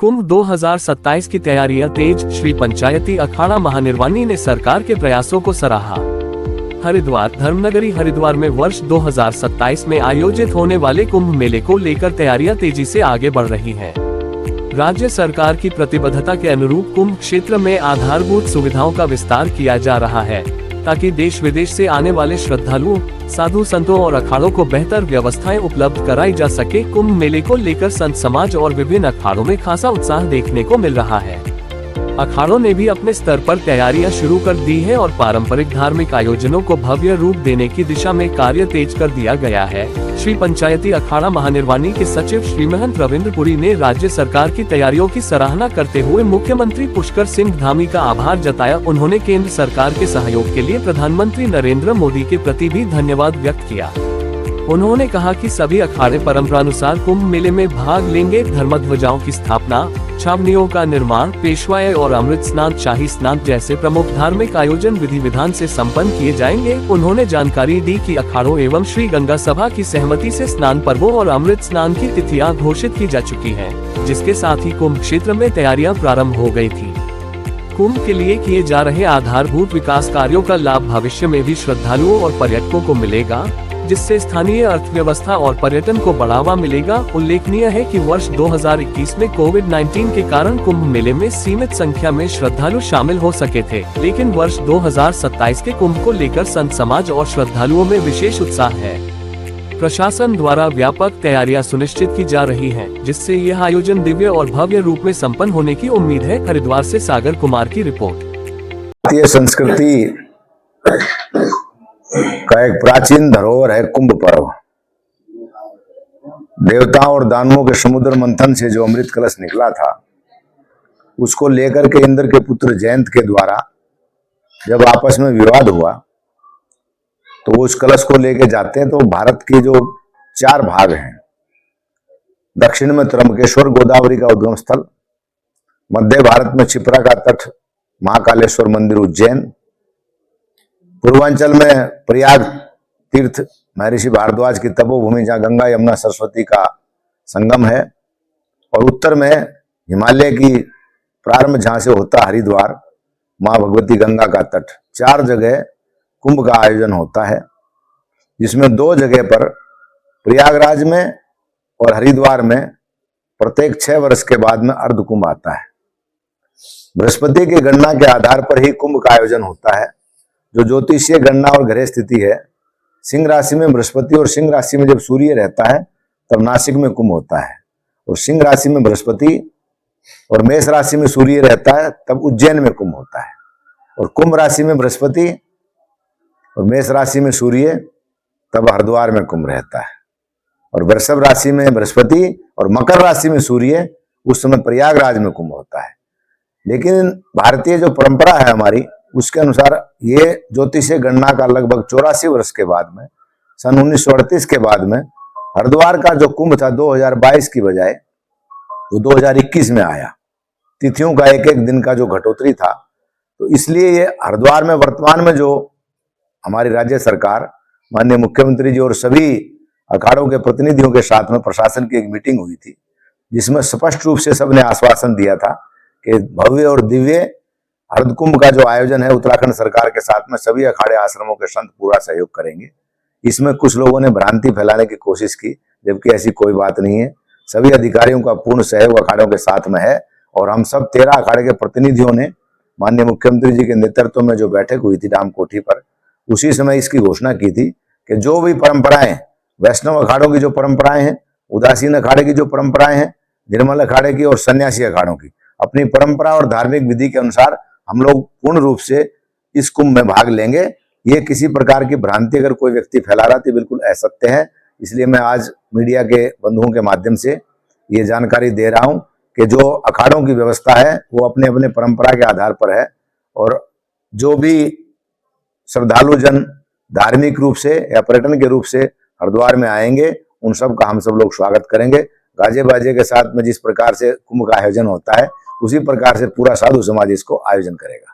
कुंभ 2027 की तैयारियां तेज, श्री पंचायती अखाड़ा महानिर्वाणी ने सरकार के प्रयासों को सराहा। हरिद्वार धर्मनगरी हरिद्वार में वर्ष 2027 में आयोजित होने वाले कुंभ मेले को लेकर तैयारियां तेजी से आगे बढ़ रही हैं। राज्य सरकार की प्रतिबद्धता के अनुरूप कुंभ क्षेत्र में आधारभूत सुविधाओं का विस्तार किया जा रहा है, ताकि देश विदेश से आने वाले श्रद्धालुओं, साधु संतों और अखाड़ों को बेहतर व्यवस्थाएं उपलब्ध कराई जा सके। कुंभ मेले को लेकर संत समाज और विभिन्न अखाड़ों में खासा उत्साह देखने को मिल रहा है। अखाड़ों ने भी अपने स्तर पर तैयारियां शुरू कर दी है और पारंपरिक धार्मिक आयोजनों को भव्य रूप देने की दिशा में कार्य तेज कर दिया गया है। श्री पंचायती अखाड़ा महानिर्वाणी के सचिव श्री महंत रविंद्रपुरी ने राज्य सरकार की तैयारियों की सराहना करते हुए मुख्यमंत्री पुष्कर सिंह धामी का आभार जताया। उन्होंने केंद्र सरकार के सहयोग के लिए प्रधानमंत्री नरेंद्र मोदी के प्रति भी धन्यवाद व्यक्त किया। उन्होंने कहा कि सभी अखाड़े परंपरानुसार कुंभ मेले में भाग लेंगे। धर्मध्वजाओं की स्थापना, छावनियों का निर्माण, पेशवाई और अमृत स्नान, शाही स्नान जैसे प्रमुख धार्मिक आयोजन विधि विधान से संपन्न किए जाएंगे। उन्होंने जानकारी दी कि अखाड़ों एवं श्री गंगा सभा की सहमति से स्नान पर्वों और अमृत स्नान की तिथियां घोषित की जा चुकी हैं, जिसके साथ ही कुंभ क्षेत्र में तैयारियां प्रारंभ हो गई थी। कुंभ के लिए किए जा रहे आधारभूत विकास कार्यों का लाभ भविष्य में भी श्रद्धालुओं और पर्यटकों को मिलेगा, जिससे स्थानीय अर्थव्यवस्था और पर्यटन को बढ़ावा मिलेगा। उल्लेखनीय है कि वर्ष 2021 में कोविड-19 के कारण कुंभ मेले में सीमित संख्या में श्रद्धालु शामिल हो सके थे, लेकिन वर्ष 2027 के कुंभ को लेकर संत समाज और श्रद्धालुओं में विशेष उत्साह है। प्रशासन द्वारा व्यापक तैयारियां सुनिश्चित की जा रही हैं, जिससे यह आयोजन दिव्य और भव्य रूप में संपन्न होने की उम्मीद है। हरिद्वार से सागर कुमार की रिपोर्ट। भारतीय संस्कृति का एक प्राचीन धरोहर है कुंभ पर्व। देवताओं और दानवों के समुद्र मंथन से जो अमृत कलश निकला था, उसको लेकर के इंद्र के पुत्र जयंत के द्वारा जब आपस में विवाद हुआ, तो वो उस कलश को लेके जाते हैं। तो भारत के जो 4 भाग हैं, दक्षिण में त्र्यंबकेश्वर गोदावरी का उद्गम स्थल, मध्य भारत में क्षिप्रा का तट महाकालेश्वर मंदिर उज्जैन, पूर्वांचल में प्रयाग तीर्थ महर्षि भारद्वाज की तपोभूमि जहाँ गंगा यमुना सरस्वती का संगम है, और उत्तर में हिमालय की प्रारंभ जहाँ से होता हरिद्वार, माँ भगवती गंगा का तट। 4 जगह कुंभ का आयोजन होता है, जिसमें 2 जगह पर प्रयागराज में और हरिद्वार में प्रत्येक 6 वर्ष के बाद में अर्ध कुंभ आता है। बृहस्पति की गणना के आधार पर ही कुंभ का आयोजन होता है। जो ज्योतिषीय गणना और ग्रह स्थिति है, सिंह राशि में बृहस्पति और सिंह राशि में जब सूर्य रहता है तब नासिक में कुंभ होता है, और सिंह राशि में बृहस्पति और मेष राशि में सूर्य रहता है तब उज्जैन में कुंभ होता है, और कुंभ राशि में बृहस्पति और मेष राशि में सूर्य तब हरिद्वार में कुंभ रहता है, और वृषभ राशि में बृहस्पति और मकर राशि में सूर्य, उस समय प्रयागराज में कुंभ होता है। लेकिन भारतीय जो परंपरा है हमारी, उसके अनुसार ये ज्योतिषीय गणना का लगभग 84 वर्ष के बाद में, सन 1938 के बाद में हरिद्वार का जो कुंभ था 2022 की बजाय वो 2021 में आया। तिथियों का एक दिन का जो घटोतरी था, तो इसलिए ये हरिद्वार में वर्तमान में जो हमारी राज्य सरकार, माननीय मुख्यमंत्री जी और सभी अखाड़ों के प्रतिनिधियों के साथ में प्रशासन की एक मीटिंग हुई थी, जिसमें स्पष्ट रूप से सबने आश्वासन दिया था कि भव्य और दिव्य हरद कुंभ का जो आयोजन है उत्तराखंड सरकार के साथ में सभी अखाड़े आश्रमों के संत पूरा सहयोग करेंगे। इसमें कुछ लोगों ने भ्रांति फैलाने की कोशिश की, जबकि ऐसी कोई बात नहीं है। सभी अधिकारियों का पूर्ण सहयोग अखाड़ों के साथ में है, और हम सब 13 अखाड़े के प्रतिनिधियों ने माननीय मुख्यमंत्री जी के नेतृत्व में जो बैठक हुई थी राम कोठी पर, उसी समय इसकी घोषणा की थी कि जो भी परंपराएं, वैष्णव अखाड़ों की जो परंपराएं हैं, उदासीन अखाड़े की जो परंपराएं हैं, निर्मल अखाड़े की और सन्यासी अखाड़ों की, अपनी परंपरा और धार्मिक विधि के अनुसार हम लोग पूर्ण रूप से इस कुंभ में भाग लेंगे। ये किसी प्रकार की भ्रांति अगर कोई व्यक्ति फैला रहा तो बिल्कुल असत्य है। इसलिए मैं आज मीडिया के बंधुओं के माध्यम से ये जानकारी दे रहा हूं कि जो अखाड़ों की व्यवस्था है वो अपने अपने परंपरा के आधार पर है, और जो भी श्रद्धालु जन धार्मिक रूप से या पर्यटन के रूप से हरिद्वार में आएंगे, उन सब का हम सब लोग स्वागत करेंगे। गाजे बाजे के साथ में जिस प्रकार से कुंभ का आयोजन होता है, उसी प्रकार से पूरा साधु समाज इसको आयोजन करेगा।